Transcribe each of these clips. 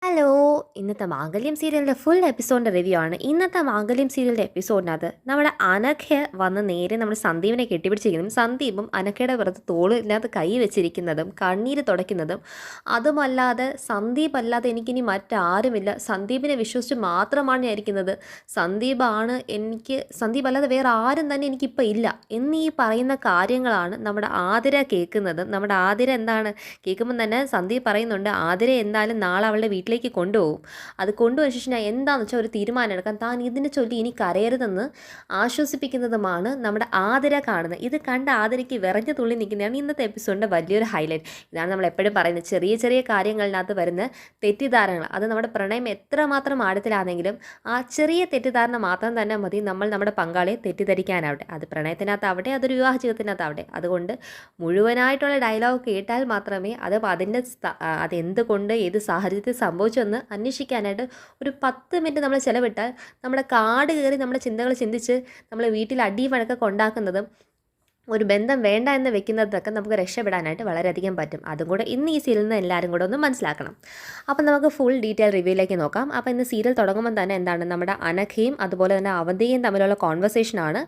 Hello. ഇന്നത്തെ മാംഗല്യം സീരിയലിൻ്റെ full എപ്പിസോഡിൻ്റെ review ആണ്. ഇന്നത്തെ മാംഗല്യം സീരിയലിൻ്റെ എപ്പിസോഡിനകത്ത് നമ്മുടെ അനഘ വന്ന് നേരെ നമ്മുടെ സന്ദീപിനെ കെട്ടിപ്പിടിച്ചിരിക്കുന്നതും സന്ദീപും അനഘയുടെ പുറത്ത് തോളിനകത്ത് കൈ വെച്ചിരിക്കുന്നതും കണ്ണീര് തുടയ്ക്കുന്നതും, അതുമല്ലാതെ സന്ദീപ് അല്ലാതെ എനിക്കിനി മറ്റാരുമില്ല, സന്ദീപിനെ വിശ്വസിച്ച് മാത്രമാണ് ഞാൻ ഇരിക്കുന്നത്, സന്ദീപാണ് എനിക്ക്, സന്ദീപ് അല്ലാതെ വേറെ ആരും തന്നെ എനിക്കിപ്പോൾ ഇല്ല എന്നീ പറയുന്ന കാര്യങ്ങളാണ് നമ്മുടെ ആതിര കേൾക്കുന്നത്. നമ്മുടെ ആതിര എന്താണ് കേൾക്കുമ്പോൾ തന്നെ സന്ദീപ് പറയുന്നുണ്ട്, ആതിര എന്തായാലും നാളെ അവളുടെ വീട്ടിലേക്ക് കൊണ്ടുപോകും. അത് കൊണ്ടുപോയ ശേഷം ഞാൻ എന്താണെന്ന് വെച്ചാൽ ഒരു തീരുമാനം എടുക്കാൻ, താൻ ഇതിനെ ചൊല്ലി ഇനി കരയരുതെന്ന് ആശ്വസിപ്പിക്കുന്നതുമാണ് നമ്മുടെ ആതിര കാണുന്നത്. ഇത് കണ്ട് ആതിരയ്ക്ക് വിറഞ്ഞു തുള്ളി നിൽക്കുന്നതാണ് ഇന്നത്തെ എപ്പിസോഡിൻ്റെ വലിയൊരു ഹൈലൈറ്റ്. ഇതാണ് നമ്മൾ എപ്പോഴും പറയുന്നത്, ചെറിയ ചെറിയ കാര്യങ്ങളിനകത്ത് വരുന്ന തെറ്റിദ്ധാരണകൾ, അത് നമ്മുടെ പ്രണയം എത്രമാത്രം ആഴത്തിലാണെങ്കിലും ആ ചെറിയ തെറ്റിദ്ധാരണ മാത്രം തന്നെ മതി നമ്മൾ നമ്മുടെ പങ്കാളിയെ തെറ്റിദ്ധരിക്കാനാവട്ടെ. അത് പ്രണയത്തിനകത്താവട്ടെ, അതൊരു വിവാഹ ജീവിതത്തിനകത്താവട്ടെ. അതുകൊണ്ട് മുഴുവനായിട്ടുള്ള ഡയലോഗ് കേട്ടാൽ മാത്രമേ അതിൻ്റെ അതെന്തുകൊണ്ട് ഏത് സാഹചര്യത്തിൽ സംഭവിച്ചെന്ന് അന്വേഷിക്കാനായിട്ട് ഒരു 10 മിനിറ്റ് നമ്മൾ ചിലവിട്ടാൽ നമ്മുടെ കാട് കയറി നമ്മുടെ ചിന്തകൾ ചിന്തിച്ച് നമ്മൾ വീട്ടിൽ അടി വഴക്കൊക്കെ ഉണ്ടാക്കുന്നതും ഒരു ബന്ധം വേണ്ട എന്ന് വെക്കുന്നതൊക്കെ നമുക്ക് രക്ഷപ്പെടാനായിട്ട് വളരെയധികം പറ്റും. അതും കൂടെ ഇന്ന് ഈ സീരിയലിൽ നിന്ന് എല്ലാവരും കൂടെ ഒന്ന് മനസ്സിലാക്കണം. അപ്പം നമുക്ക് ഫുൾ ഡീറ്റെയിൽ റിവ്യൂയിലേക്ക് നോക്കാം. അപ്പോൾ ഇന്ന് സീരിയൽ തുടങ്ങുമ്പോൾ തന്നെ എന്താണ് നമ്മുടെ അനഘയും അതുപോലെ തന്നെ അവന്തികയും തമ്മിലുള്ള കോൺവെർസേഷനാണ്.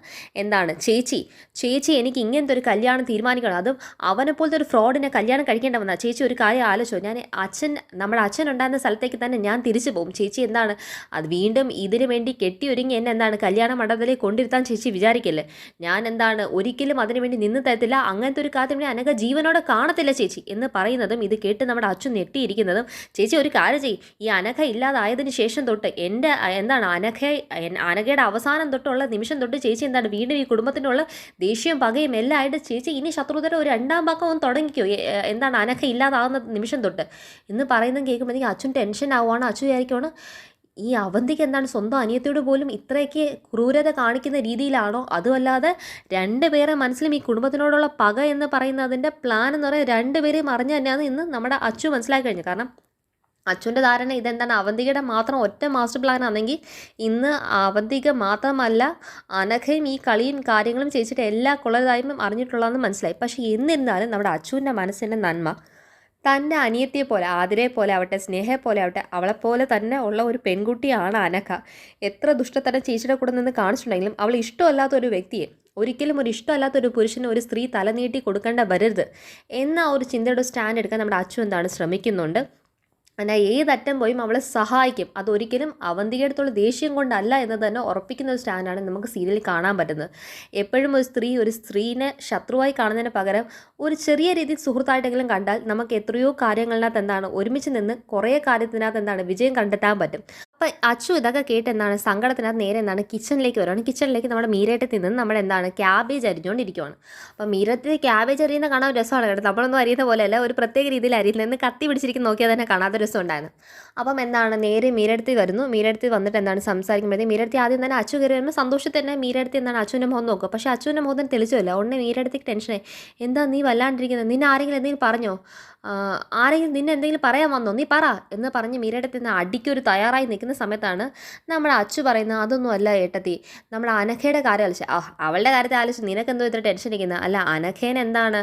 എന്താണ് ചേച്ചി എനിക്ക് ഇങ്ങനത്തെ ഒരു കല്യാണം തീരുമാനിക്കണം, അതും അവനെ പോലത്തെ ഒരു ഫ്രോഡിനെ കല്യാണം കഴിക്കേണ്ട വന്നാൽ ചേച്ചി ഒരു കാര്യം ആലോചിച്ചോ, ഞാൻ നമ്മുടെ അച്ഛൻ ഉണ്ടായിരുന്ന സ്ഥലത്തേക്ക് തന്നെ ഞാൻ തിരിച്ചു പോകും. ചേച്ചി എന്താണ് അത് വീണ്ടും ഇതിനു വേണ്ടി കെട്ടിയൊരുങ്ങി എന്നെ എന്താണ് കല്യാണ മണ്ഡപത്തിലേക്ക് കൊണ്ടിരുത്താൻ ചേച്ചി വിചാരിക്കില്ലേ? ഞാൻ എന്താണ് ഒരിക്കലും അതിനുവേണ്ടി നിന്ന് തരത്തില്ല, അങ്ങനത്തെ ഒരു കാര്യം അനഘ ജീവനോടെ കാണത്തില്ല ചേച്ചി എന്ന് പറയുന്നതും ഇത് കേട്ട് നമ്മുടെ അച്ഛൻ ഞെട്ടിയിരിക്കുന്നതും, ചേച്ചി ഒരു കാര്യം ചെയ്യും, ഈ അനഘ ഇല്ലാതായതിന് ശേഷം തൊട്ട് എൻ്റെ എന്താണ് അനഘയുടെ അവസാനം തൊട്ടുള്ള നിമിഷം തൊട്ട് ചേച്ചി എന്താണ് വീണ്ടും ഈ കുടുംബത്തിനുള്ള ദേഷ്യവും പകയും എല്ലാം ആയിട്ട് ചേച്ചി ഇനി ശത്രുതയുടെ ഒരു 2ാം ഭാഗം ഒന്ന് തുടങ്ങിക്കോ, എന്താണ് അനഘ ഇല്ലാതാകുന്ന നിമിഷം തൊട്ട് എന്ന് പറയുന്നത് കേൾക്കുമ്പോഴത്തേക്കും അച്ഛൻ ടെൻഷൻ ആവുകയാണ്. അച്ഛൻ വിചാരിക്കുവാണ്, ഈ അവന്തിക്ക് എന്താണ് സ്വന്തം അനിയത്തിയോട് പോലും ഇത്രയൊക്കെ ക്രൂരത കാണിക്കുന്ന രീതിയിലാണോ? അതുമല്ലാതെ രണ്ടുപേരെ മനസ്സിലും ഈ കുടുംബത്തിനോടുള്ള പക എന്ന് പറയുന്നതിൻ്റെ പ്ലാൻ എന്ന് പറയുന്നത് രണ്ടുപേരെയും അറിഞ്ഞു തന്നെയാണ് ഇന്ന് നമ്മുടെ അച്ചു മനസ്സിലാക്കി കഴിഞ്ഞു. കാരണം അച്ഛൻ്റെ ധാരണ ഇതെന്താണ് അവന്തികയുടെ മാത്രം ഒറ്റ മാസ്റ്റർ പ്ലാൻ ആണെങ്കിൽ ഇന്ന് അവന്തിക മാത്രമല്ല അനഘയും ഈ കളിയും കാര്യങ്ങളും ചേച്ചിട്ട് എല്ലാ കൊള്ളതായ്മയും അറിഞ്ഞിട്ടുള്ളതെന്ന് മനസ്സിലായി. പക്ഷേ എന്നിരുന്നാലും നമ്മുടെ അച്ചുവിൻ്റെ മനസ്സിൻ്റെ നന്മ തൻ്റെ അനിയത്തിയെ പോലെ ആതിരയെ പോലെ ആവട്ടെ സ്നേഹയെ പോലെ ആവട്ടെ അവളെപ്പോലെ തന്നെ ഉള്ള ഒരു പെൺകുട്ടിയാണ് അനഘ. എത്ര ദുഷ്ടത്തരം ചേച്ചിയുടെ കൂടെ നിന്ന് കാണിച്ചിട്ടുണ്ടെങ്കിലും അവൾ ഇഷ്ടമല്ലാത്ത ഒരു വ്യക്തിയെ ഒരിക്കലും ഒരു ഇഷ്ടമല്ലാത്തൊരു പുരുഷന് ഒരു സ്ത്രീ തലനീട്ടി കൊടുക്കേണ്ട വരരുത് എന്ന ഒരു ചിന്തയുടെ സ്റ്റാൻഡ് എടുക്കാൻ നമ്മുടെ അച്ചു എന്താണ് ശ്രമിക്കുന്നുണ്ട്. എന്നാൽ ഏതറ്റം പോയും അവളെ സഹായിക്കും. അതൊരിക്കലും അവന്തികയുടെ അടുത്തുള്ള ദേഷ്യം കൊണ്ടല്ല എന്ന് തന്നെ ഉറപ്പിക്കുന്ന ഒരു സ്റ്റാൻഡാണ് നമുക്ക് സീരിയലിൽ കാണാൻ പറ്റുന്നത്. എപ്പോഴും ഒരു സ്ത്രീനെ ശത്രുവായി കാണുന്നതിന് പകരം ഒരു ചെറിയ രീതിയിൽ സുഹൃത്തായിട്ടെങ്കിലും കണ്ടാൽ നമുക്ക് എത്രയോ കാര്യങ്ങളിനകത്ത് എന്താണ് ഒരുമിച്ച് നിന്ന് കുറേ കാര്യത്തിനകത്ത് എന്താണ് വിജയം കണ്ടെത്താൻ പറ്റും. അപ്പം അച്ചു ഇതൊക്കെ കേട്ട് എന്താണ് സങ്കടത്തിനകത്ത് നേരെ എന്താണ് കിച്ചണിലേക്ക് വരുവാണ്. കിച്ചണിലേക്ക് നമ്മുടെ മീരേട്ടത്തിൽ നിന്ന് നമ്മൾ എന്താണ് ക്യാബേജ് അരിഞ്ഞുകൊണ്ടിരിക്കുവാണ്. അപ്പം മീരത്തിൽ ക്യാബേജ് അരിയുന്ന കാണാൻ രസമാണ് കേട്ടോ. നമ്മളൊന്നും അരിയുന്ന പോലെയല്ല, ഒരു പ്രത്യേക രീതിയിൽ അരിയിൽ നിന്ന് കത്തി പിടിച്ചിരിക്കുന്ന നോക്കിയാൽ തന്നെ കാണാത്ത രസം ഉണ്ടായിരുന്നു. അപ്പം എന്താണ് നേരെ മീരടുത്ത് വരുന്നു. മീരടുത്ത് വന്നിട്ട് എന്താണ് സംസാരിക്കുമ്പോഴത്തേക്ക് മീരടുത്ത് ആദ്യം തന്നെ അച്ചു കയറി വരുമ്പോൾ സന്തോഷത്തിൽ തന്നെ മീരടുത്ത് എന്താണ് അച്ഛൻ്റെ മുഖം നോക്കുക. പക്ഷേ അച്ഛൻ്റെ മുഖം തെളിച്ചില്ല. ഉടനെ മീരടുത്തേക്ക് ടെൻഷനായി, എന്താ നീ വല്ലാണ്ടിരിക്കുന്നത്, നിന്നെ ആരെങ്കിലും എന്തെങ്കിലും പറഞ്ഞോ, ആരെങ്കിലും നിന്നെ എന്തെങ്കിലും പറയാൻ വന്നോ, നീ പറ എന്ന് പറഞ്ഞ് മീരടുത്ത് നിന്ന് അടിക്കൊരു തയ്യാറായി നിൽക്കുന്ന സമയത്താണ് നമ്മുടെ അച്ചു പറയുന്നത്, അതൊന്നും അല്ല ഏട്ടത്തി, നമ്മുടെ അനഘയുടെ കാര്യം ആലോചിച്ച്. അവളുടെ കാര്യത്തെ ആലോചിച്ച് നിനക്കെന്തോ ഇത്ര ടെൻഷൻ ഇരിക്കുന്നത്? അല്ല, അനഘേനെ എന്താണ്,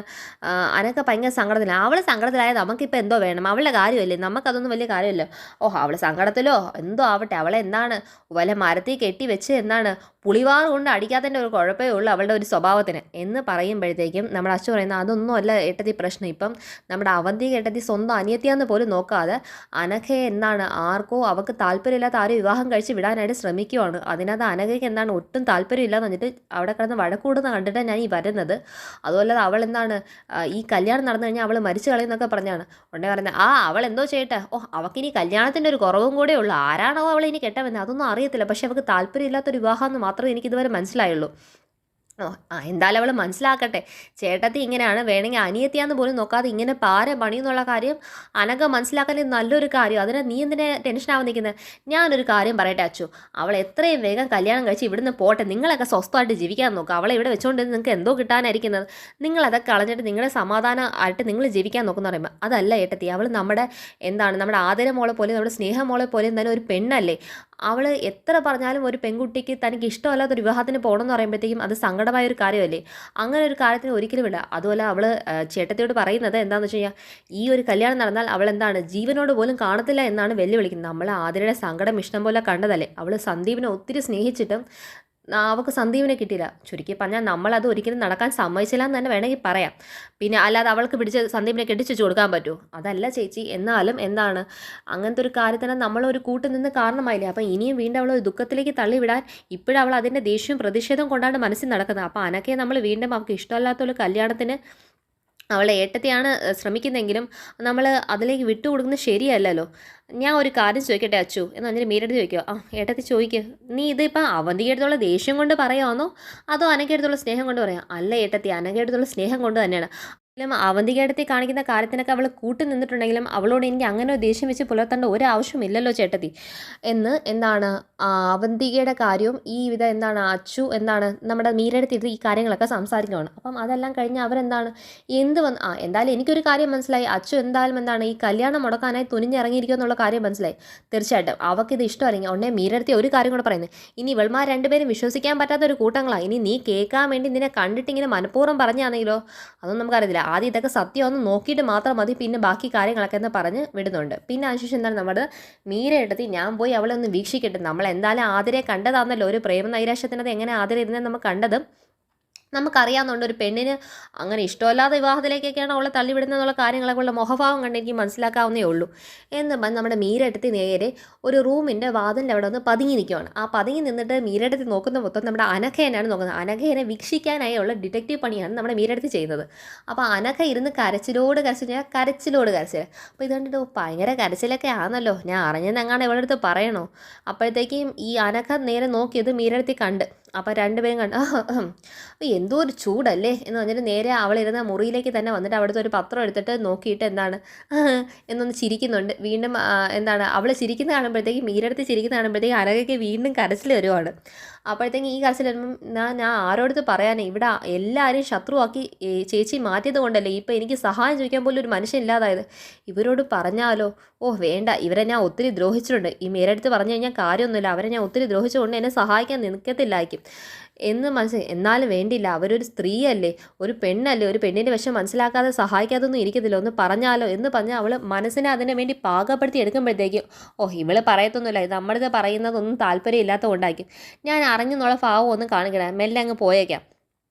അനഘ ഭയങ്കര സങ്കടത്തിലാണ്. അവൾ സങ്കടത്തിലായത് നമുക്കിപ്പോൾ എന്തോ വേണം, അവളുടെ കാര്യമല്ലേ, നമുക്കതൊന്നും വലിയ കാര്യമല്ലോ. അവൾ സങ്കടത്തിലോ എന്തോ ആവട്ടെ, അവളെ എന്താണ് വല്ല മരത്തിൽ കെട്ടി വെച്ച് എന്താണ് പുളിവാർ കൊണ്ട് അടിക്കാത്തതിൻ്റെ ഒരു കുഴപ്പമേ ഉള്ളൂ അവളുടെ ഒരു സ്വഭാവത്തിന് എന്ന് പറയുമ്പോഴത്തേക്കും നമ്മുടെ അച്ചു പറയുന്നത്, അതൊന്നും അല്ല ഏട്ടത്തി പ്രശ്നം. ഇപ്പം നമ്മുടെ അവന്തി ഏട്ടത്തി സ്വന്തം അനിയത്തിയാന്ന് പോലും നോക്കാതെ അനഘയെ എന്താണ് ആർക്കോ അവൾക്ക് താല്പര്യമില്ലാത്ത ആരും വിവാഹം കഴിച്ച് വിടാനായിട്ട് ശ്രമിക്കുവാണ്. അതിനകത്ത് അനഘയ്ക്ക് എന്താണ് ഒട്ടും താല്പര്യമില്ലാന്ന് പറഞ്ഞിട്ട് അവിടെ കിടന്ന് വഴക്കൂടുന്ന കണ്ടിട്ട് ഞാൻ ഈ വരുന്നത്. അതുപോലെ അവൾ എന്താണ് ഈ കല്യാണം നടന്നു കഴിഞ്ഞാൽ അവൾ മരിച്ചു കളയുന്നൊക്കെ പറഞ്ഞാണ്. ഉടനെ പറയുന്നത്, അവൾ എന്തോ ചെയ്യട്ടെ, അവൾക്കിനി കല്യാണത്തിൻ്റെ ഒരു കുറവും കൂടെ ഉള്ളൂ, ആരാണോ അവൾ ഇനി കെട്ടവെന്ന് അതൊന്നും അറിയത്തില്ല, പക്ഷെ അവൾക്ക് താല്പര്യമില്ലാത്തൊരു വിവാഹമെന്ന് മാത്രമേ എനിക്കിതുവരെ മനസ്സിലായുള്ളൂ. എന്തായാലും അവൾ മനസ്സിലാക്കട്ടെ, ചേട്ടത്തി ഇങ്ങനെയാണ്, വേണമെങ്കിൽ അനിയത്തിയാന്ന് പോലും നോക്കാതെ ഇങ്ങനെ പാര പണിയെന്നുള്ള കാര്യം അനഘ മനസ്സിലാക്കാൻ നല്ലൊരു കാര്യം. അതിനെ നീ എന്തിനെ ടെൻഷനാവാൻ നിൽക്കുന്നത്? ഞാനൊരു കാര്യം പറയട്ടെ അച്ചു, അവൾ എത്രയും വേഗം കല്യാണം കഴിച്ച് ഇവിടുന്ന് പോട്ടെ, നിങ്ങളൊക്കെ സ്വസ്ഥമായിട്ട് ജീവിക്കാൻ നോക്കുക. അവളെ ഇവിടെ വെച്ചുകൊണ്ട് നിങ്ങൾക്ക് എന്തോ കിട്ടാനായിരിക്കുന്നത്, നിങ്ങളതൊക്കെ കളഞ്ഞിട്ട് നിങ്ങളുടെ സമാധാനമായിട്ട് നിങ്ങൾ ജീവിക്കാൻ നോക്കുന്ന പറയുമ്പോൾ അതല്ല ഏട്ടത്തി, അവൾ നമ്മുടെ ആദര മോളെ പോലെ നമ്മുടെ സ്നേഹമോളെ പോലെ തന്നെ ഒരു പെണ്ണല്ലേ. അവൾ എത്ര പറഞ്ഞാലും ഒരു പെൺകുട്ടിക്ക് തനിക്ക് ഇഷ്ടമല്ലാത്തൊരു വിവാഹത്തിന് പോകണമെന്ന് പറയുമ്പോഴത്തേക്കും അത് സങ്കടം സങ്കടമായ ഒരു കാര്യമല്ലേ. അങ്ങനെ ഒരു കാര്യത്തിന് ഒരിക്കലും വിട. അതുപോലെ അവൾ ചേട്ടത്തിയോട് പറയുന്നത് എന്താണെന്ന് വെച്ച് കഴിഞ്ഞാൽ ഈ ഒരു കല്യാണം നടന്നാൽ അവൾ എന്താണ് ജീവനോട് പോലും കാണത്തില്ല എന്നാണ് വെല്ലുവിളിക്കുന്നത്. നമ്മൾ ആതിരയുടെ സങ്കടം ഇഷ്ടം പോലെ കണ്ടതല്ലേ. അവൾ സന്ദീപിനെ ഒത്തിരി സ്നേഹിച്ചിട്ടും അവൾക്ക് സന്ദീപിനെ കിട്ടിയില്ല. ചുരുക്കി പറഞ്ഞാൽ നമ്മളത് ഒരിക്കലും നടക്കാൻ സമ്മതിച്ചില്ല എന്ന് തന്നെ വേണമെങ്കിൽ പറയാം. പിന്നെ അല്ലാതെ അവൾക്ക് പിടിച്ച് സന്ദീപിനെ കെട്ടിച്ചു കൊടുക്കാൻ പറ്റുമോ? അതല്ല ചേച്ചി. എന്നാലും എന്താണ് അങ്ങനത്തെ ഒരു കാര്യത്തിന് നമ്മളൊരു കൂട്ട് നിന്ന് കാരണമായില്ലേ. അപ്പം ഇനിയും വീണ്ടും അവൾ ദുഃഖത്തിലേക്ക് തള്ളിവിടാൻ ഇപ്പോഴും അവൾ അതിൻ്റെ ദേഷ്യവും പ്രതിഷേധവും കൊണ്ടാണ് മനസ്സിൽ നടക്കുന്നത്. അപ്പോൾ അനക്കെ നമ്മൾ വീണ്ടും അവൾക്ക് ഇഷ്ടമല്ലാത്തൊരു കല്യാണത്തിന് അവളെ ഏട്ടത്തെയാണ് ശ്രമിക്കുന്നതെങ്കിലും നമ്മൾ അതിലേക്ക് വിട്ടുകൊടുക്കുന്നത് ശരിയല്ലല്ലോ. ഞാൻ ഒരു കാര്യം ചോദിക്കട്ടെ അച്ചു എന്ന് പറഞ്ഞിട്ട് മീരടുത്ത് ചോദിക്കുക. ഏട്ടത്തി ചോദിക്കുക. നീ ഇതിപ്പോൾ അവന്തികടുത്തുള്ള ദേഷ്യം കൊണ്ട് പറയാമെന്നോ അതോ അനക്കടുത്തുള്ള സ്നേഹം കൊണ്ട് പറയാം? അല്ല ഏട്ടത്തി, അനക്കടുത്തുള്ള സ്നേഹം കൊണ്ട് തന്നെയാണ്. അവന്തികേടത്തി കാണിക്കുന്ന കാര്യത്തിനൊക്കെ അവൾ കൂട്ടി നിന്നിട്ടുണ്ടെങ്കിലും അവളോട് എനിക്ക് അങ്ങനെ ഒരു ദേഷ്യം വെച്ച് പുലർത്തേണ്ട ഒരാവശ്യമില്ലല്ലോ ചേട്ടത്തി എന്ന് എന്താണ് അവന്തികയുടെ കാര്യവും ഈ വിധ എന്താണ് അച്ചു എന്താണ് നമ്മുടെ മീരടുത്ത് ഈ കാര്യങ്ങളൊക്കെ സംസാരിക്കുകയാണ്. അപ്പം അതെല്ലാം കഴിഞ്ഞ് അവരെന്താണ് എന്തായാലും എനിക്കൊരു കാര്യം മനസ്സിലായി. അച്ചു എന്തായാലും എന്താണ് ഈ കല്യാണം മുടക്കാനായി തുനിഞ്ഞിറങ്ങിയിരിക്കുക എന്നുള്ള കാര്യം മനസ്സിലായി. തീർച്ചയായിട്ടും അവൾക്കിത് ഇഷ്ടമല്ലെങ്കിൽ ഉടനെ മീരടുത്ത് ഒരു കാര്യം കൂടെ പറയുന്നത്, ഇനി ഇവൾമാർ രണ്ടുപേരും വിശ്വസിക്കാൻ പറ്റാത്ത ഒരു കൂട്ടങ്ങളാണ്. ഇനി നീ കേൾക്കാൻ വേണ്ടി നിന്നെ കണ്ടിട്ട് ഇങ്ങനെ മനഃപൂർവ്വം പറഞ്ഞാണെങ്കിലോ അതൊന്നും നമുക്കറിയത്തില്ല. ആദ്യം ഇതൊക്കെ സത്യമൊന്ന് നോക്കിയിട്ട് മാത്രം മതി, പിന്നെ ബാക്കി കാര്യങ്ങളൊക്കെ എന്ന് പറഞ്ഞ് വിടുന്നുണ്ട്. പിന്നെ അതിനുശേഷം എന്താണ് നമ്മുടെ മീര എടുത്തി ഞാൻ പോയി അവളെ ഒന്ന് വീക്ഷിക്കട്ടെ. നമ്മൾ എന്തായാലും ആതിരെ കണ്ടതാണല്ലോ ഒരു പ്രേമ നൈരാശ്യത്തിനത് എങ്ങനെ ആതിര ഇരുന്നത് നമ്മൾ കണ്ടതും നമുക്കറിയാവുന്നുണ്ട്. ഒരു പെണ്ണിന് അങ്ങനെ ഇഷ്ടമല്ലാത്ത വിവാഹത്തിലേക്കൊക്കെയാണ് അവളെ തള്ളിവിടുന്നതെന്നുള്ള കാര്യങ്ങളൊക്കെ ഉള്ള മുഖഭാവം കണ്ട് എനിക്ക് മനസ്സിലാക്കാവുന്നേ ഉള്ളൂ എന്ന് നമ്മുടെ മീരടുത്ത് നേരെ ഒരു റൂമിൻ്റെ വാതിലിൻ്റെ അവിടെ ഒന്ന് പതുങ്ങി നിൽക്കുകയാണ്. ആ പതുങ്ങി നിന്നിട്ട് മീരടുത്ത് നോക്കുന്ന മൊത്തം നമ്മുടെ അനഘേനാണ് നോക്കുന്നത്. അനഘേനെ വീക്ഷിക്കാനായി ഉള്ള ഡിറ്റക്റ്റീവ് പണിയാണ് നമ്മുടെ മീരടുത്ത് ചെയ്യുന്നത്. അപ്പോൾ അനഘ ഇരുന്ന് കരച്ചിലോട് കരച്ചിൽ. അപ്പോൾ ഇത് കണ്ടിട്ട് ഭയങ്കര കരച്ചിലൊക്കെ ആണല്ലോ, ഞാൻ അറിഞ്ഞെന്നെങ്ങാണ്ട് ഇവളുടെ അടുത്ത് പറയണോ? അപ്പോഴത്തേക്കും ഈ അനഘ നേരെ നോക്കിയത് മീരടുത്ത് കണ്ട്. അപ്പോൾ രണ്ടുപേരും കണ്ട് എന്തോ ഒരു ചൂടല്ലേ എന്ന് പറഞ്ഞിട്ട് നേരെ അവളിരുന്ന മുറിയിലേക്ക് തന്നെ വന്നിട്ട് അവിടുത്തെ ഒരു പത്രം എടുത്തിട്ട് നോക്കിയിട്ട് എന്താണ് എന്നൊന്ന് ചിരിക്കുന്നുണ്ട്. വീണ്ടും എന്താണ് അവൾ ചിരിക്കുന്ന കാണുമ്പോഴത്തേക്ക് മീരടുത്ത് ചിരിക്കുന്ന കാണുമ്പോഴത്തേക്ക് അനഘയ്ക്ക് വീണ്ടും കരച്ചിൽ വരുവാണ്. അപ്പോഴത്തേക്കും ഈ കരച്ചിൽ വരുമ്പം ഞാൻ ആരോടത്ത് പറയാനേ, ഇവിടെ എല്ലാവരെയും ശത്രുവാക്കി ചേച്ചി മാറ്റിയത് കൊണ്ടല്ലേ ഇപ്പം എനിക്ക് സഹായം ചോദിക്കാൻ പോലും ഒരു മനുഷ്യൻ ഇല്ലാതായത്. ഇവരോട് പറഞ്ഞാലോ? വേണ്ട, ഇവരെ ഞാൻ ഒത്തിരി ദ്രോഹിച്ചിട്ടുണ്ട്. ഈ മീരടുത്ത് പറഞ്ഞു കഴിഞ്ഞാൽ കാര്യമൊന്നുമില്ല, അവരെ ഞാൻ ഒത്തിരി ദ്രോഹിച്ചുകൊണ്ട് എന്നെ സഹായിക്കാൻ നിൽക്കത്തില്ലായിരിക്കും എന്ന് മനസ്സിലായി. എന്നാലും വേണ്ടില്ല, അവരൊരു സ്ത്രീയല്ലേ, ഒരു പെണ്ണല്ലേ, ഒരു പെണ്ണിൻ്റെ വിഷം മനസ്സിലാക്കാതെ സഹായിക്കാതൊന്നും ഇരിക്കത്തില്ല, ഒന്ന് പറഞ്ഞാലോ എന്ന് പറഞ്ഞാൽ അവൾ മനസ്സിനെ അതിനു വേണ്ടി പാകപ്പെടുത്തി എടുക്കുമ്പോഴത്തേക്കും ഇവള് പറയത്തൊന്നുമില്ല, ഇത് നമ്മളിത് പറയുന്നതൊന്നും താല്പര്യം ഇല്ലാത്തത് കൊണ്ടായിരിക്കും, ഞാൻ അറിഞ്ഞെന്നുള്ള ഭാവം ഒന്ന് കാണിക്കണേ, മെല്ലെ അങ്ങ് പോയേക്കാം.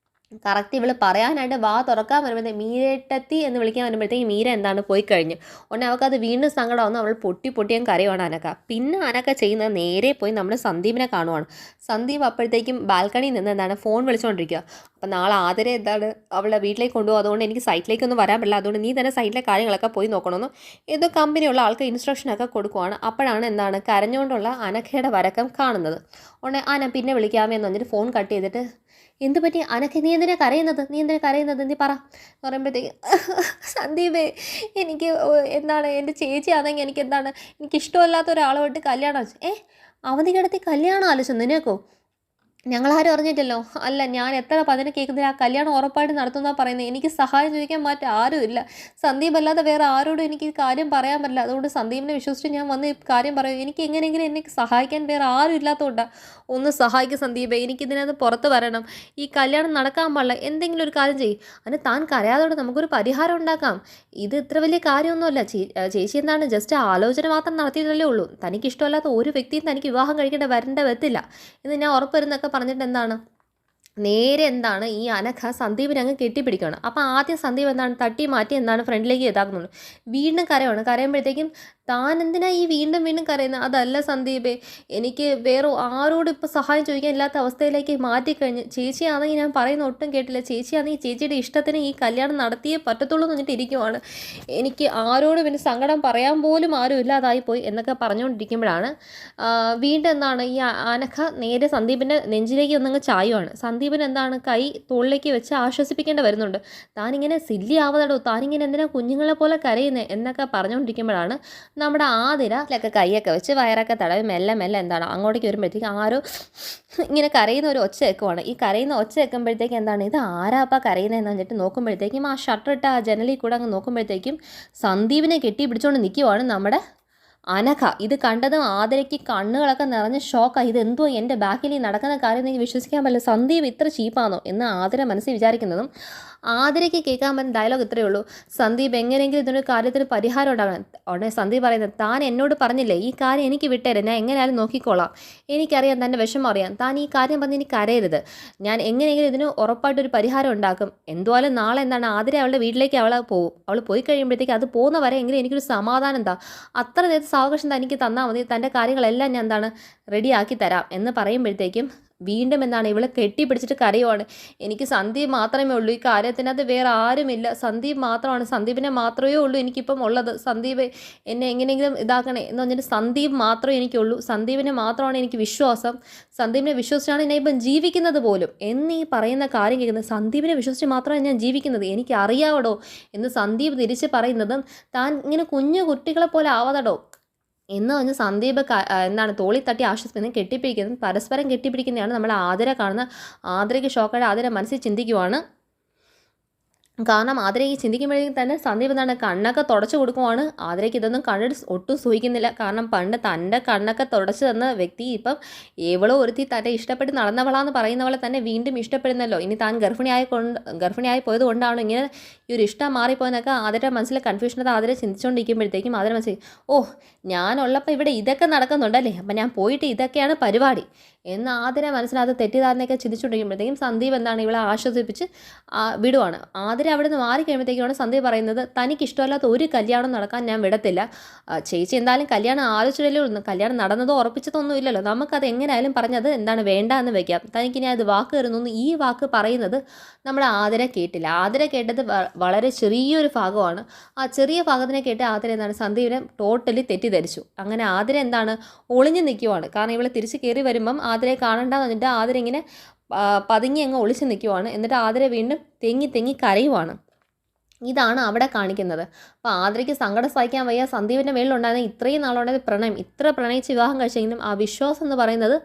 കറക്റ്റ് ഇവൾ പറയാനായിട്ട് വാ തുറക്കാൻ വരുമ്പോഴത്തേക്ക് മീരേട്ടത്തി എന്ന് വിളിക്കാൻ വരുമ്പോഴത്തേക്ക് മീര എന്താണ് പോയി കഴിഞ്ഞു. ഉടനെ അവൾക്കത് വീണ്ടും സങ്കടമാവുന്നു. അവൾ പൊട്ടിയും കരയുവാണ് അനക്ക. പിന്നെ അനക്ക ചെയ്യുന്നത് നേരെ പോയി നമ്മൾ സന്ദീപിനെ കാണുവാണ്. സന്ദീപ് അപ്പോഴത്തേക്കും ബാൽക്കണിയിൽ നിന്ന് എന്താണ് ഫോൺ വിളിച്ചുകൊണ്ടിരിക്കുക. അപ്പം നാളെ ആതിരെ എന്താണ് അവളുടെ വീട്ടിലേക്ക് കൊണ്ടുപോകും, അതുകൊണ്ട് എനിക്ക് സൈറ്റിലേക്കൊന്നും വരാൻ പറ്റില്ല, അതുകൊണ്ട് നീ തന്നെ സൈറ്റിലെ കാര്യങ്ങളൊക്കെ പോയി നോക്കണമെന്ന് ഏതോ കമ്പനിയുള്ള ആൾക്ക് ഇൻസ്ട്രക്ഷനൊക്കെ കൊടുക്കുവാണ്. അപ്പോഴാണ് എന്താണ് കരഞ്ഞുകൊണ്ടുള്ള അനഘയുടെ വരക്കം കാണുന്നത്. ഉടനെ ഞാൻ പിന്നെ വിളിക്കാമെന്ന് പറഞ്ഞിട്ട് ഫോൺ കട്ട് ചെയ്തിട്ട് എന്ത് പറ്റി അനക്ക്, നീ എന്തിനാ കരയുന്നത് നീ പറ എന്ന് പറയുമ്പോഴത്തേക്ക് സന്ദീപേ എനിക്ക് എന്താണ് എൻ്റെ ചേച്ചി ആണെങ്കിൽ എനിക്ക് ഇഷ്ടമല്ലാത്ത ഒരാളുമായിട്ട് കല്യാണം അവധിക്കിടത്തി കല്യാണം ആലോചിച്ചു നിനക്കോ? ഞങ്ങളാരും അറിഞ്ഞിട്ടല്ലോ. അല്ല, ഞാൻ എത്ര പതിനെ കേൾക്കുന്നില്ല, ആ കല്യാണം ഉറപ്പായിട്ട് നടത്തുന്നതാണ് പറയുന്നത്. എനിക്ക് സഹായം ചോദിക്കാൻ ആരുമില്ല, സന്ദീപ് അല്ലാതെ വേറെ ആരോടും എനിക്ക് ഈ കാര്യം പറയാൻ പറ്റില്ല. അതുകൊണ്ട് സന്ദീപിനെ വിശ്വസിച്ച് ഞാൻ വന്ന് ഈ കാര്യം പറയും. എനിക്ക് എങ്ങനെയെങ്കിലും എന്നെ സഹായിക്കാൻ വേറെ ആരും ഇല്ലാത്തതുകൊണ്ടാണ്. ഒന്ന് സഹായിക്കും സന്ദീപ്, എനിക്കിതിനകത്ത് പുറത്ത് വരണം, ഈ കല്യാണം നടക്കാൻ പാടില്ല, എന്തെങ്കിലും ഒരു കാര്യം ചെയ്യും. അതിന് താൻ കരയാതോടെ നമുക്കൊരു പരിഹാരം ഉണ്ടാക്കാം. ഇത് ഇത്ര വലിയ കാര്യമൊന്നുമല്ല. ചേച്ചി എന്താണ് ജസ്റ്റ് ആലോചന മാത്രം നടത്തിയതല്ലേ ഉള്ളൂ. തനിക്ക് ഇഷ്ടമല്ലാത്ത ഒരു വ്യക്തിയും തനിക്ക് വിവാഹം വരേണ്ട വരത്തില്ല എന്ന് ഞാൻ ഉറപ്പുവരുന്നൊക്കെ പറഞ്ഞിട്ട് എന്താണ് നേരെ എന്താണ് ഈ അനഘ സന്ദീപിനെ അങ്ങ് കെട്ടിപ്പിടിക്കുകയാണ്. അപ്പോൾ ആദ്യം സന്ദീപ് എന്താണ് തട്ടി മാറ്റി എന്താണ് ഫ്രണ്ടിലേക്ക് ഇതാക്കുന്നുണ്ട്. വീണ്ടും കരയുമ്പോഴത്തേക്കും താൻ എന്തിനാ ഈ വീണ്ടും കരയുന്നത്? അതല്ല സന്ദീപേ, എനിക്ക് വേറെ ആരോടും ഇപ്പോൾ സഹായം ചോദിക്കാൻ ഇല്ലാത്ത അവസ്ഥയിലേക്ക് മാറ്റിക്കഴിഞ്ഞ്. ചേച്ചിയാണെങ്കിൽ ഞാൻ പറയുന്ന ഒട്ടും കേട്ടില്ല, ചേച്ചിയാണെങ്കിൽ ചേച്ചിയുടെ ഇഷ്ടത്തിന് ഈ കല്യാണം നടത്തിയേ പറ്റത്തുള്ളൂ എന്ന് പറഞ്ഞിട്ട് ഇരിക്കുവാണ്. എനിക്ക് ആരോടും പിന്നെ സങ്കടം പറയാൻ പോലും ആരും ഇല്ലാതായിപ്പോയി എന്നൊക്കെ പറഞ്ഞുകൊണ്ടിരിക്കുമ്പോഴാണ് വീണ്ടും എന്താണ് ഈ അനഘ നേരെ സന്ദീപിൻ്റെ നെഞ്ചിലേക്ക് ഒന്നങ്ങ് ചായുവാണ്. സന്ദീപിന് എന്താണ് കൈ തോളിലേക്ക് വെച്ച് ആശ്വസിപ്പിക്കേണ്ടി വരുന്നുണ്ട്. താനിങ്ങനെ സില്ലി ആവാതടോ, താനിങ്ങനെ എന്തിനാ കുഞ്ഞുങ്ങളെ പോലെ കരയുന്നത് എന്നൊക്കെ പറഞ്ഞുകൊണ്ടിരിക്കുമ്പോഴാണ് നമ്മുടെ ആതിരൊക്കെ കൈയൊക്കെ വെച്ച് വയറൊക്കെ തടവി മെല്ലെ എന്താണ് അങ്ങോട്ടേക്ക് വരുമ്പോഴത്തേക്ക് ആരോ ഇങ്ങനെ കരയുന്ന ഒരു ഒച്ച വെക്കുവാണ്. ഈ കരയുന്ന ഒച്ച വെക്കുമ്പോഴത്തേക്ക് എന്താണ് ഇത് ആരാപ്പാ കരയുന്നതെന്ന് പറഞ്ഞിട്ട് നോക്കുമ്പോഴത്തേക്കും ആ ഷട്ടറിട്ട് ആ ജനലിൽ കൂടെ അങ്ങ് നോക്കുമ്പോഴത്തേക്കും സന്ദീപിനെ കെട്ടി പിടിച്ചുകൊണ്ട് നിൽക്കുവാണ് നമ്മുടെ അനഘ ഇത് കണ്ടതും ആതിരയ്ക്ക് കണ്ണുകളൊക്കെ നിറഞ്ഞ് ഷോക്കായി. ഇതെന്തോ എൻ്റെ ബാക്കിൽ ഈ നടക്കുന്ന കാര്യം എനിക്ക് വിശ്വസിക്കാൻ പറ്റില്ല, സന്ദീപ് ഇത്ര ചീപ്പാണോ എന്ന് ആതിര മനസ്സിൽ വിചാരിക്കുന്നതും ആതിരയ്ക്ക് കേൾക്കാൻ പറ്റുന്ന ഡയലോഗ് ഇത്രയേ ഉള്ളൂ: സന്ദീപ് എങ്ങനെയെങ്കിലും ഇതിനൊരു കാര്യത്തിന് പരിഹാരം ഉണ്ടാകണം. ഉടനെ സന്ദീപ് പറയുന്നത്, താൻ എന്നോട് പറഞ്ഞില്ലേ ഈ കാര്യം എനിക്ക് വിട്ടേരെ, ഞാൻ എങ്ങനെയാലും നോക്കിക്കോളാം, എനിക്കറിയാം തൻ്റെ വിഷമം അറിയാം, താൻ ഈ കാര്യം പറഞ്ഞ് എനിക്ക് കരയരുത്, ഞാൻ എങ്ങനെയെങ്കിലും ഇതിന് ഉറപ്പായിട്ടൊരു പരിഹാരം ഉണ്ടാക്കും. എന്തുവാലും നാളെ എന്താണ് ആതിര അവളുടെ വീട്ടിലേക്ക് അവൾ പോകും, അവൾ പോയി കഴിയുമ്പോഴത്തേക്ക് അത് പോകുന്ന വരെ എങ്കിലും എനിക്കൊരു സമാധാനം എന്താ, അത്ര നേരത്തെ സാവകാശം തനിക്ക് തന്നാൽ മതി, തൻ്റെ കാര്യങ്ങളെല്ലാം ഞാൻ എന്താണ് റെഡിയാക്കി തരാം എന്ന് പറയുമ്പോഴത്തേക്കും വീണ്ടും എന്താണ് ഇവളെ കെട്ടിപ്പിടിച്ചിട്ട് കരയുവാണ്. എനിക്ക് സന്ദീപ് മാത്രമേ ഉള്ളൂ, ഈ കാര്യത്തിനകത്ത് വേറെ ആരുമില്ല, സന്ദീപ് മാത്രമാണ്, സന്ദീപിനെ മാത്രമേ ഉള്ളൂ എനിക്കിപ്പം ഉള്ളത്, സന്ദീപ് എന്നെ എങ്ങനെയെങ്കിലും ഇതാക്കണേ എന്ന് പറഞ്ഞിട്ട് സന്ദീപ് മാത്രമേ എനിക്കുള്ളൂ, സന്ദീപിനെ മാത്രമാണ് എനിക്ക് വിശ്വാസം, സന്ദീപിനെ വിശ്വസിച്ചാണ് ഞാൻ ഇപ്പം ജീവിക്കുന്നത് പോലും എന്നീ പറയുന്ന കാര്യം കേൾക്കുന്നത്. സന്ദീപിനെ വിശ്വസിച്ച് മാത്രമാണ് ഞാൻ ജീവിക്കുന്നത്, എനിക്ക് അറിയാവടോ എന്ന് സന്ദീപ് തിരിച്ച് പറയുന്നതും താൻ ഇങ്ങനെ കുഞ്ഞു കുട്ടികളെ പോലെ ആവാതടോ എന്ന് പറഞ്ഞ് സന്ദീപ് എന്താണ് തോളി തട്ടി ആശ്വസിപ്പിക്കുന്നത്, കെട്ടിപ്പിടിക്കുന്നത്, പരസ്പരം കെട്ടിപ്പിടിക്കുന്നതാണ് നമ്മൾ ആതിര കാണുന്നത്. ആതിരയ്ക്ക് ഷോക്കായിട്ട് ആതിര മനസ്സിൽ ചിന്തിക്കുവാണ്. കാരണം ആതിരയ്ക്ക് ചിന്തിക്കുമ്പോഴേക്കും തന്നെ സന്ദീപ് എന്താണ് കണ്ണൊക്കെ തുടച്ച് കൊടുക്കുവാണ്. ആതിരയ്ക്ക് ഇതൊന്നും കണ്ണിൽ ഒട്ടും സൂഹിക്കുന്നില്ല. കാരണം പണ്ട് തൻ്റെ കണ്ണൊക്കെ തുടച്ച് തന്ന വ്യക്തി ഇപ്പം എവളോ ഒരുത്തി തന്നെ ഇഷ്ടപ്പെട്ട് നടന്നവളാന്ന് പറയുന്നവളെ തന്നെ വീണ്ടും ഇഷ്ടപ്പെടുന്നല്ലോ. ഇനി താൻ ഗർഭിണിയായി പോയത് കൊണ്ടാണ് ഇങ്ങനെ ഈ ഒരു ഇഷ്ടം മാറിപ്പോയെന്നൊക്കെ ആതിരയുടെ മനസ്സിലെ കൺഫ്യൂഷനത് ആതിര ചിന്തിച്ചുകൊണ്ടിരിക്കുമ്പോഴത്തേക്കും ആതിര മനസ്സിൽ, ഓഹ് ഞാനുള്ളപ്പോൾ ഇവിടെ ഇതൊക്കെ നടക്കുന്നുണ്ടല്ലേ, അപ്പം ഞാൻ പോയിട്ട് ഇതൊക്കെയാണ് പരിപാടി എന്ന് ആതിര മനസ്സിനകത്ത് തെറ്റിദ്ധാരണയൊക്കെ ചിന്തിച്ചുകൊണ്ടിരിക്കുമ്പോഴത്തേക്കും സന്ദീപ് എന്താണ് ഇവളെ ആശ്വസിപ്പിച്ച് വിടുവാണ്. ആതിര അവിടെ നിന്ന് മാറി കഴിയുമ്പോഴത്തേക്കാണ് സന്ദീപ് പറയുന്നത്, തനിക്ക് ഇഷ്ടമല്ലാത്ത ഒരു കല്യാണം നടക്കാൻ ഞാൻ വിടത്തില്ല, ചേച്ചി എന്തായാലും കല്യാണം ആലോചിച്ചിട്ടല്ലേ ഉള്ളൂ, കല്യാണം നടന്നതോ ഉറപ്പിച്ചതൊന്നും ഇല്ലല്ലോ, നമുക്കത് എങ്ങനെയായാലും പറഞ്ഞത് എന്താണ് വേണ്ട എന്ന് വെക്കാം, തനിക്ക് ഞാൻ അത് വാക്ക് തരുന്നു. ഈ വാക്ക് പറയുന്നത് നമ്മുടെ ആതിര കേട്ടില്ല. ആതിര കേട്ടത് വളരെ ചെറിയൊരു ഭാഗമാണ്. ആ ചെറിയ ഭാഗത്തിനെ കേട്ട് ആതിര എന്താണ് സന്ദീപിനെ ടോട്ടലി തെറ്റിദ്ധരിച്ചു. അങ്ങനെ ആതിര എന്താണ് ഒളിഞ്ഞു നിൽക്കുവാണ്. കാരണം ഇവളെ തിരിച്ച് കയറി വരുമ്പം ആതിരയെ കാണണ്ടെന്ന് പറഞ്ഞിട്ട് ആതിര ഇങ്ങനെ പതുങ്ങി അങ്ങ് ഒളിച്ച് നിൽക്കുവാണ്. എന്നിട്ട് ആതിര വീണ്ടും തെങ്ങി കരയുവാണ്. ഇതാണ് അവിടെ കാണിക്കുന്നത്. അപ്പോൾ ആതിരയ്ക്ക് സങ്കടം സഹിക്കാൻ വയ്യ. സന്ദീപിൻ്റെ മേളിലുണ്ടായിരുന്ന ഇത്രയും നാളുണ്ടായത് പ്രണയം, ഇത്ര പ്രണയിച്ച് വിവാഹം കഴിച്ചെങ്കിലും ആ വിശ്വാസം എന്ന് പറയുന്നത്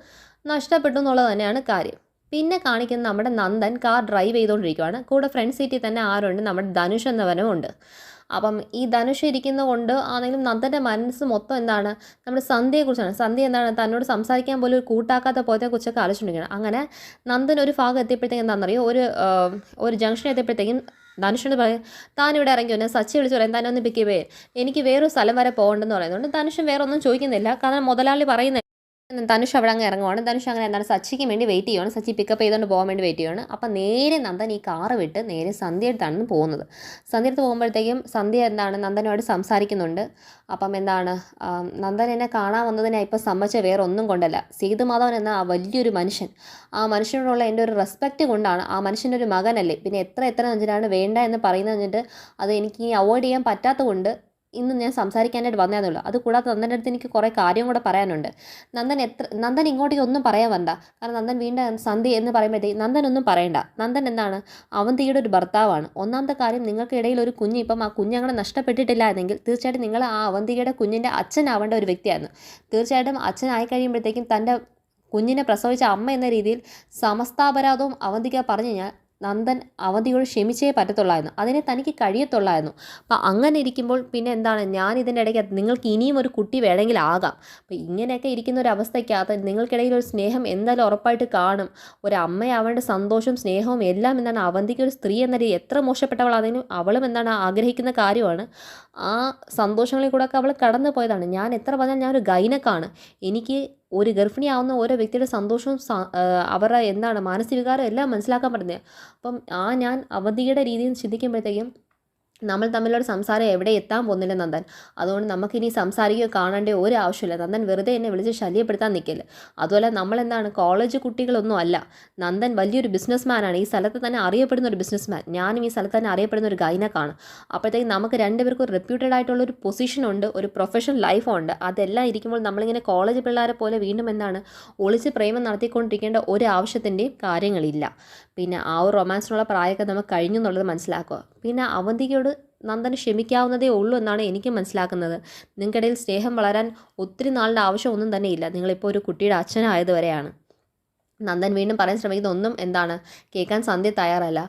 നഷ്ടപ്പെട്ടു എന്നുള്ളത് തന്നെയാണ് കാര്യം. പിന്നെ കാണിക്കുന്നത് നമ്മുടെ നന്ദൻ കാർ ഡ്രൈവ് ചെയ്തുകൊണ്ടിരിക്കുകയാണ്. കൂടെ ഫ്രണ്ട് സീറ്റിൽ തന്നെ ആരുണ്ട്, നമ്മുടെ ധനുഷ് എന്നവനും ഉണ്ട്. അപ്പം ഈ ധനുഷ് ഇരിക്കുന്നതുകൊണ്ട് ആണെങ്കിലും നന്ദൻ്റെ മനസ്സ് മൊത്തം എന്താണ് നമ്മുടെ സന്ധ്യയെക്കുറിച്ചാണ്. സന്ധ്യ എന്താണ് തന്നോട് സംസാരിക്കാൻ പോലും ഒരു കൂട്ടാക്കാത്ത പോലത്തെ കുറിച്ചൊക്കെ ആലോചിച്ചുകൊണ്ടിരിക്കുകയാണ്. അങ്ങനെ നന്ദൻ ഒരു ഭാഗം എത്തിയപ്പോഴത്തേക്കും എന്താണെന്നറിയോ, ഒരു ജംഗ്ഷൻ എത്തിയപ്പോഴത്തേക്കും ധനുഷിനോട് പറയും, താനിവിടെ ഇറങ്ങി വന്നെ സച്ചി വിളിച്ചു പറയാം, തന്നെ ഒന്ന് പിക്ക് ചെയ്യേ, എനിക്ക് വേറൊരു സ്ഥലം വരെ പോകണ്ടെന്ന് പറയുന്നുണ്ട്. ധനുഷൻ വേറെ ഒന്നും ചോദിക്കുന്നില്ല. കാരണം മുതലാളി പറയുന്നത് ധനുഷ് അവിടെ അങ്ങ് ഇറങ്ങുവാണ്. ധനുഷ് അങ്ങനെ എന്താണ് സച്ചിക്ക് വേണ്ടി വെയിറ്റ് ചെയ്യുകയാണ്. സച്ചി പിക്കപ്പ് ചെയ്തുകൊണ്ട് പോകാൻ വേണ്ടി വെയിറ്റ് ചെയ്യുകയാണ്. അപ്പം നേരെ നന്ദൻ ഈ കാറ് വിട്ട് നേരെ സന്ധ്യ അടുത്താണ് പോകുന്നത്. സന്ധ്യ അടുത്ത് പോകുമ്പോഴത്തേക്കും സന്ധ്യ എന്താണ് നന്ദനോട് സംസാരിക്കുന്നുണ്ട്. അപ്പം എന്താണ് നന്ദൻ എന്നെ കാണാൻ വന്നതിനെ ഇപ്പം സമ്മതിച്ച വേറെ ഒന്നും കൊണ്ടല്ല, സേതുമാധവൻ എന്ന ആ വലിയൊരു മനുഷ്യൻ, ആ മനുഷ്യനോടുള്ള എൻ്റെ ഒരു റെസ്പെക്റ്റ് കൊണ്ടാണ്. ആ മനുഷ്യൻ്റെ ഒരു മകനല്ലേ, പിന്നെ എത്ര വെച്ചിട്ടാണ് വേണ്ട എന്ന് പറയുന്നത് വെച്ചിട്ട് അത് എനിക്ക് അവോയ്ഡ് ചെയ്യാൻ പറ്റാത്തത് കൊണ്ട് ഇന്ന് ഞാൻ സംസാരിക്കാനായിട്ട് വന്നതെന്നുള്ളൂ. അതുകൂടാതെ നന്ദൻ്റെ അടുത്ത് എനിക്ക് കുറേ കാര്യം കൂടെ പറയാനുണ്ട്. നന്ദൻ ഇങ്ങോട്ടേക്ക് ഒന്നും പറയാൻ വന്ന, കാരണം നന്ദൻ വീണ്ടും സന്ധ്യ എന്ന് പറയുമ്പോഴത്തേക്ക് നന്ദൻ ഒന്നും പറയണ്ട. നന്ദൻ എന്താണ് അവന്തിയുടെ ഒരു ഭർത്താവാണ്. ഒന്നാമത്തെ കാര്യം, നിങ്ങൾക്കിടയിൽ ഒരു കുഞ്ഞ് ഇപ്പം ആ കുഞ്ഞങ്ങനെ നഷ്ടപ്പെട്ടിട്ടില്ല എന്നെങ്കിൽ തീർച്ചയായിട്ടും നിങ്ങൾ ആ അവന്തികയുടെ കുഞ്ഞിൻ്റെ അച്ഛനാവേണ്ട ഒരു വ്യക്തിയായിരുന്നു. തീർച്ചയായിട്ടും അച്ഛനായി കഴിയുമ്പോഴത്തേക്കും തൻ്റെ കുഞ്ഞിനെ പ്രസവിച്ച അമ്മ എന്ന രീതിയിൽ സമസ്താപരാധവും അവന്തിക പറഞ്ഞു കഴിഞ്ഞാൽ നന്ദൻ അവന്തിയോട് ക്ഷമിച്ചേ പറ്റത്തുള്ളായിരുന്നു, അതിനെ തനിക്ക് കഴിയത്തുള്ളായിരുന്നു. അപ്പം അങ്ങനെ ഇരിക്കുമ്പോൾ പിന്നെ എന്താണ് ഞാൻ ഇതിൻ്റെ ഇടയ്ക്ക് നിങ്ങൾക്ക് ഇനിയും ഒരു കുട്ടി വേണമെങ്കിൽ ആകാം. അപ്പം ഇങ്ങനെയൊക്കെ ഇരിക്കുന്ന ഒരു അവസ്ഥയ്ക്കകത്ത് നിങ്ങൾക്കിടയിൽ ഒരു സ്നേഹം എന്തായാലും ഉറപ്പായിട്ട് കാണും. ഒരു അമ്മയാവേണ്ട സന്തോഷവും സ്നേഹവും എല്ലാം എന്താണ് അവന്തിക്ക് ഒരു സ്ത്രീ എന്ന രീതി എത്ര മോശപ്പെട്ടവളാണെങ്കിലും അവളും എന്താണ് ആഗ്രഹിക്കുന്ന കാര്യമാണ്. ആ സന്തോഷങ്ങളിൽ കൂടെ ഒക്കെ അവൾ കടന്നു പോയതാണ്. ഞാൻ എത്ര പറഞ്ഞാൽ ഞാനൊരു ഗൈനക്കാണ്. എനിക്ക് ഒരു ഗർഭിണിയാവുന്ന ഓരോ വ്യക്തിയുടെ സന്തോഷവും അവരുടെ എന്താണ് മാനസികവികാരം എല്ലാം മനസ്സിലാക്കാൻ പറ്റുന്നത്. അപ്പം ഞാൻ അവധിയുടെ രീതിയിൽ ചിന്തിക്കുമ്പോഴത്തേക്കും നമ്മൾ തമ്മിലുള്ള സംസാരം എവിടെ എത്താൻ പോകുന്നില്ല നന്ദൻ. അതുകൊണ്ട് നമുക്കിനി സംസാരിക്കുകയോ കാണേണ്ട ഒരു ആവശ്യമില്ല. നന്ദൻ വെറുതെ എന്നെ വിളിച്ച് ശല്യപ്പെടുത്താൻ നിൽക്കില്ല. അതുപോലെ നമ്മളെന്താണ് കോളേജ് കുട്ടികളൊന്നും അല്ല. നന്ദൻ വലിയൊരു ബിസിനസ്മാനാണ്, ഈ സ്ഥലത്ത് തന്നെ അറിയപ്പെടുന്ന ഒരു ബിസിനസ്മാൻ. ഞാനും ഈ സ്ഥലത്ത് തന്നെ അറിയപ്പെടുന്ന ഒരു ഗൈനക്കാണ്. അപ്പോഴത്തേക്കും നമുക്ക് രണ്ടുപേർക്കും ഒരു റെപ്യൂട്ടഡ് ആയിട്ടുള്ള ഒരു പൊസിഷനുണ്ട്, ഒരു പ്രൊഫഷണൽ ലൈഫുണ്ട്. അതെല്ലാം ഇരിക്കുമ്പോൾ നമ്മളിങ്ങനെ കോളേജ് പിള്ളേരെ പോലെ വീണ്ടും എന്താണ് ഒളിച്ച് പ്രേമം നടത്തിക്കൊണ്ടിരിക്കേണ്ട ഒരു ആവശ്യത്തിൻ്റെയും കാര്യങ്ങളില്ല. പിന്നെ ആ ഒരു റൊമാൻസിനുള്ള പ്രായമൊക്കെ നമുക്ക് കഴിഞ്ഞു എന്നുള്ളത് മനസ്സിലാക്കുക. പിന്നെ അവന്തികയോട് നന്ദന് ക്ഷമിക്കാവുന്നതേ ഉള്ളൂ എന്നാണ് എനിക്ക് മനസ്സിലാക്കുന്നത്. നിങ്ങൾക്കിടയിൽ സ്നേഹം വളരാൻ ഒത്തിരി നാളിൻ്റെ ആവശ്യമൊന്നും തന്നെ ഇല്ല. നിങ്ങളിപ്പോൾ ഒരു കുട്ടിയുടെ അച്ഛനായതുവരെയാണ്. നന്ദൻ വീണ്ടും പറയാൻ ശ്രമിക്കുന്നതൊന്നും എന്താണ് കേൾക്കാൻ സന്ധ്യ തയ്യാറല്ല.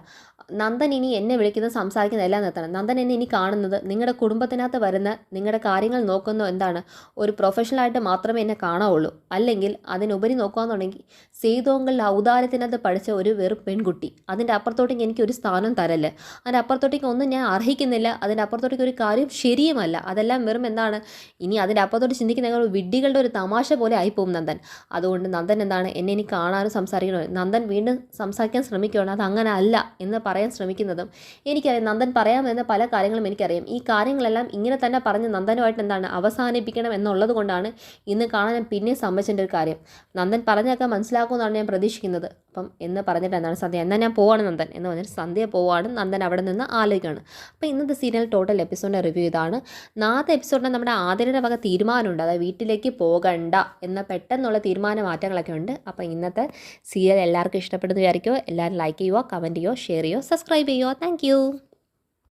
നന്ദൻ ഇനി എന്നെ വിളിക്കുന്നത് സംസാരിക്കുന്നത് എല്ലാം നിർത്തണം. നന്ദൻ എന്നെ ഇനി കാണുന്നത് നിങ്ങളുടെ കുടുംബത്തിനകത്ത് വരുന്ന നിങ്ങളുടെ കാര്യങ്ങൾ നോക്കുന്ന എന്താണ് ഒരു പ്രൊഫഷണലായിട്ട് മാത്രമേ എന്നെ കാണാവുള്ളൂ. അല്ലെങ്കിൽ അതിനുപരി നോക്കുകയെന്നുണ്ടെങ്കിൽ സേതുവങ്കളുടെ ഔദാര്യത്തിനകത്ത് പഠിച്ച ഒരു വെറും പെൺകുട്ടി. അതിൻ്റെ അപ്പുറത്തോട്ടേക്ക് എനിക്കൊരു സ്ഥാനം തരല്ലേ. അതിൻ്റെ അപ്പുറത്തോട്ടേക്ക് ഒന്നും ഞാൻ അർഹിക്കുന്നില്ല. അതിൻ്റെ അപ്പുറത്തോട്ടേക്ക് ഒരു കാര്യം ശരിയുമല്ല. അതെല്ലാം വെറും എന്താണ് ഇനി അതിൻ്റെ അപ്പുറത്തോട്ട് ചിന്തിക്കുന്ന വിഡ്ഢികളുടെ ഒരു തമാശ പോലെ ആയിപ്പോവും നന്ദൻ. അതുകൊണ്ട് നന്ദൻ എന്താണ് എന്നെ ഇനി കാണാനും സംസാരിക്കണോ. നന്ദൻ വീണ്ടും സംസാരിക്കാൻ ശ്രമിക്കുകയാണ്. അത് അങ്ങനെ അല്ല എന്ന് പറയാൻ ശ്രമിക്കുന്നതും എനിക്കറിയാം. നന്ദൻ പറയാമെന്ന പല കാര്യങ്ങളും എനിക്കറിയാം. ഈ കാര്യങ്ങളെല്ലാം ഇങ്ങനെ തന്നെ പറഞ്ഞ് നന്ദനുമായിട്ട് എന്താണ് അവസാനിപ്പിക്കണം എന്നുള്ളത് കൊണ്ടാണ് ഇന്ന് കാണാൻ ഞാൻ പിന്നെ സമ്മതിച്ചതിൻ്റെ ഒരു കാര്യം. നന്ദൻ പറഞ്ഞൊക്കെ മനസ്സിലാക്കുമെന്നാണ് ഞാൻ പ്രതീക്ഷിക്കുന്നത്. അപ്പം എന്ന് പറഞ്ഞിട്ട് എന്താണ് സന്ധ്യ എന്നാൽ ഞാൻ പോവാണ് നന്ദൻ എന്ന് പറഞ്ഞിട്ട് സന്ധ്യ പോവാണ്. നന്ദൻ അവിടെ നിന്ന് ആലോചിക്കുകയാണ്. അപ്പോൾ ഇന്നത്തെ സീരിയൽ ടോട്ടൽ എപ്പിസോഡിൻ്റെ റിവ്യൂ ഇതാണ്. നാളത്തെ എപ്പിസോഡിന് നമ്മുടെ ആതിരയുടെ വക തീരുമാനമുണ്ട്. അതായത് വീട്ടിലേക്ക് പോകണ്ട എന്ന പെട്ടെന്നുള്ള തീരുമാന മാറ്റങ്ങളൊക്കെ ഉണ്ട്. അപ്പോൾ ഇന്നത്തെ സീരിയൽ എല്ലാവർക്കും ഇഷ്ടപ്പെടുന്നു വിചാരിക്കുമോ. എല്ലാവരും ലൈക്ക് ചെയ്യുക, കമൻറ്റ് ചെയ്യുക, ഷെയർ ചെയ്യുക, സബ്സ്ക്രൈബ് ചെയ്യുക. താങ്ക്